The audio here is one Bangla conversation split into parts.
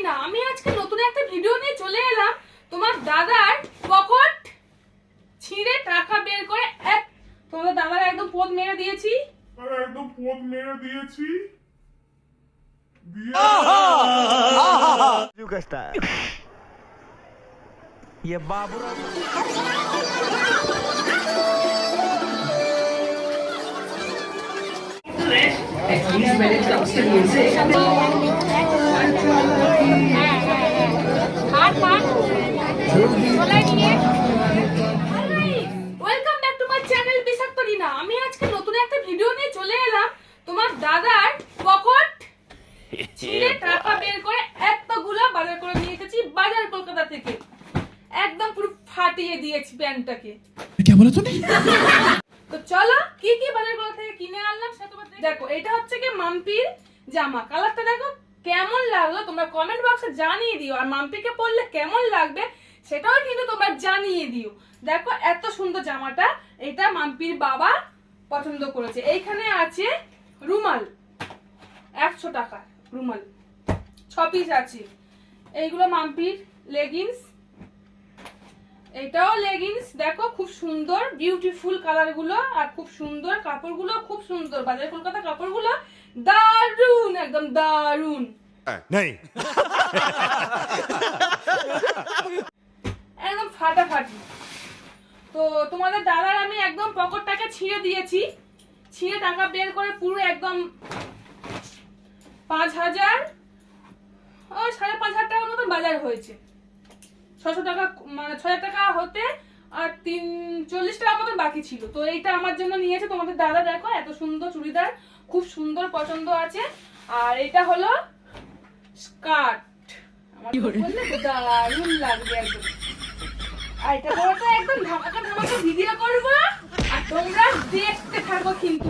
না, আমি আজকে নতুন একটা ভিডিও নিয়ে চলে এলাম। তোমার দাদার পকেট ছিঁড়ে টাকা বের করে তোমাদের দাদার একদম পোদ মেরে দিয়েছি। ये Baburao At least when it comes to music. Welcome back to my channel বিষাক্ত রিনা। আমি আজকে নতুন একটা ভিডিও নিয়ে চলে এলাম। তোমার দাদার পকেট ছিঁড়ে টাকা বের করে এতগুলো বাজার করে নিয়ে এসেছি বাজার কলকাতা থেকে। একদম পুরো ফাটিয়ে দিয়েছি প্যান্টটাকে। क्या बोला तूने? তো চলো কি কি বাজার কলকাতা থেকে কিনে আনলাম সেটা তোমাদের দেখো। এটা হচ্ছে কি মাম্পির জামা। কালারটা দেখো কেমন লাগলো তোমরা কমেন্ট বক্সে জানিয়ে দিও। আর মাম্পিকে পরলে কেমন লাগবে সেটাও কিন্তু তোমরা জানিয়ে দিও। দেখো এত সুন্দর জামাটা, এটা মাম্পির বাবা পছন্দ করেছে। এইখানে আছে রুমাল, 100 টাকা রুমাল 6 পিস আছে। এইগুলো মাম্পির লেগিংস, এটাও লেগিংস। দেখো খুব সুন্দর বিউটিফুল কালার গুলো আর খুব সুন্দর কাপড়গুলো, খুব সুন্দর বাজার কলকাতা কাপড়গুলো দারুন, একদম দারুন। একদম ফাটাফাটি। তো তোমাদের দাদার আমি একদম পকেটটাকে ছিঁড়ে দিয়েছি, ছিঁড়ে টাকা বের করে পুরো একদম 5000 ওই 5,500 টাকার মতো বাজার হয়েছে। 600 টাকা মানে 6,000 টাকা হতে আর 40 টাকার মতো বাকি ছিল। তো এইটা আমার জন্য নিয়েছে তোমাদের দাদা। দেখো এত সুন্দর চুড়িদার, খুব সুন্দর পছন্দ আছে। আর এটা হলো স্কার্ট, আমার পরলে দারুণ লাগবে একদম। আর এটা পরে তো একদম ধামাকা ধামাকা ভিডিও করব আর তোমরা দেখতে থাকো কিন্তু।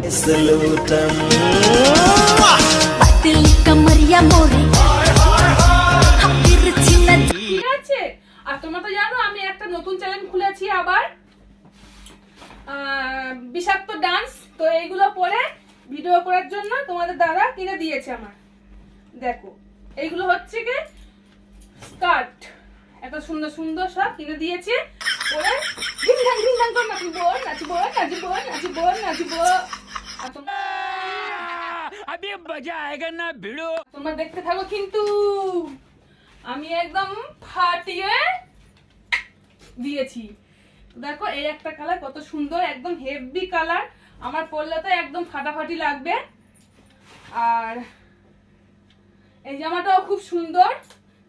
ঠিক আছে। আর তোমরা তো জানো আমি একটা নতুন চ্যানেল খুলেছি আবার, বিষাক্ত ডান্স। তো এইগুলো পরে ভিডিও করার জন্য তোমাদের দাদা কিনে দিয়েছে আমার। দেখো এইগুলো হচ্ছে কি স্কার্ট, এত সুন্দর সুন্দর সব কিনে দিয়েছে। পরে ঢিংঢাং ঢিংঢাং করে নাচবো নাচবো নাচবো নাচবো নাচবো। আর তোমরা अभी मजा आएगा ना भिड़ो। তোমরা দেখতে থাকো কিন্তু। আমি একদম ফাটিয়ে দিয়েছি। দেখো এই একটা কালার কত সুন্দর, একদম হেভি কালার। আমার পরলে তো একদম ফাটাফাটি লাগবে। আর এই জামাটাও খুব সুন্দর,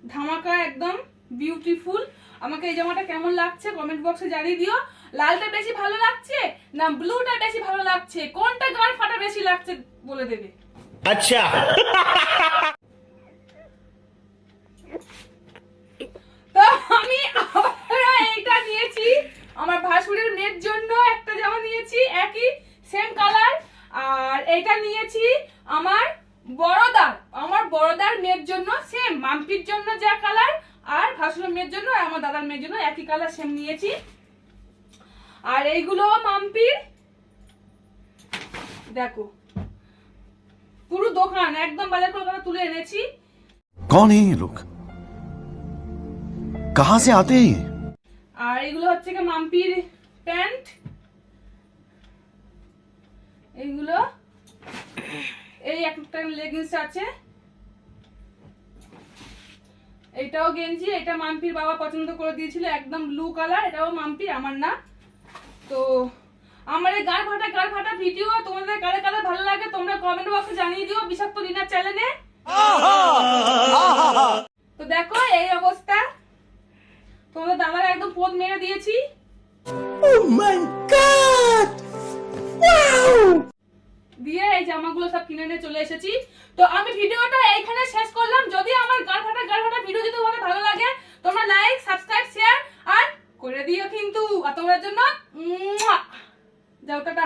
ধামাকা একদম বিউটিফুল। আমাকে এই জামাটা কেমন লাগছে কমেন্ট বক্সে জানিয়ে দিও। লালটা বেশি ভালো লাগছে না ব্লুটা বেশি ভালো লাগছে, কোনটা গান ফাটা বেশি লাগছে বলে দেবে। अच्छा তো আমি এইটা নিয়েছি আমার ভাসুরের মেয়ের জন্য, একটা জামা নিয়েছি একই সেম কালার। আর এইটা নিয়েছি আমার বড়দার মেয়ের জন্য সেম, মাম্পির জন্য যা কালার আর ভাসুরের মেয়ের জন্য আর আমার দাদার মেয়ের জন্য একই কালার সেম নিয়েছি। আর এইগুলো মাম্পির। দেখো পুরো দোকান একদম বাজার কলকাতা তুলে এনেছি। कौन है ये लोग? कहां से आते हैं ये? আর এগুলো হচ্ছে কি মাম্পির প্যান্ট, এইগুলো এই একটা লেগিংস আছে, এটাও গেঞ্জি। এটা মাম্পির বাবা পছন্দ করে দিয়েছিল, একদম ব্লু কালার। এটাও মাম্পির, আমার না। তো আমার এই গাড় ফাটা ভিডিও তোমাদের কারে কারে ভালো লাগে তোমরা কমেন্ট বক্সে জানিয়ে দিও বিষাক্ত রিনার চ্যানেলে। তো দেখো এই অবস্থা, তোমাদের দাদার একদম পোদ মেরে দিয়েছি। দিয়ে এই জামাগুলো সব কিনে নিয়ে চলে এসেছি। তো আমি ভিডিওটা এইখানে শেষ করলাম। যদি আমার গাড় ফাটা ভিডিও যদি তোমাদের ভালো লাগে তোমরা লাইক সাবস্ক্রাইব শেয়ার আর করে দিও কিন্তু। আর তোমাদের জন্য যাও টাটা।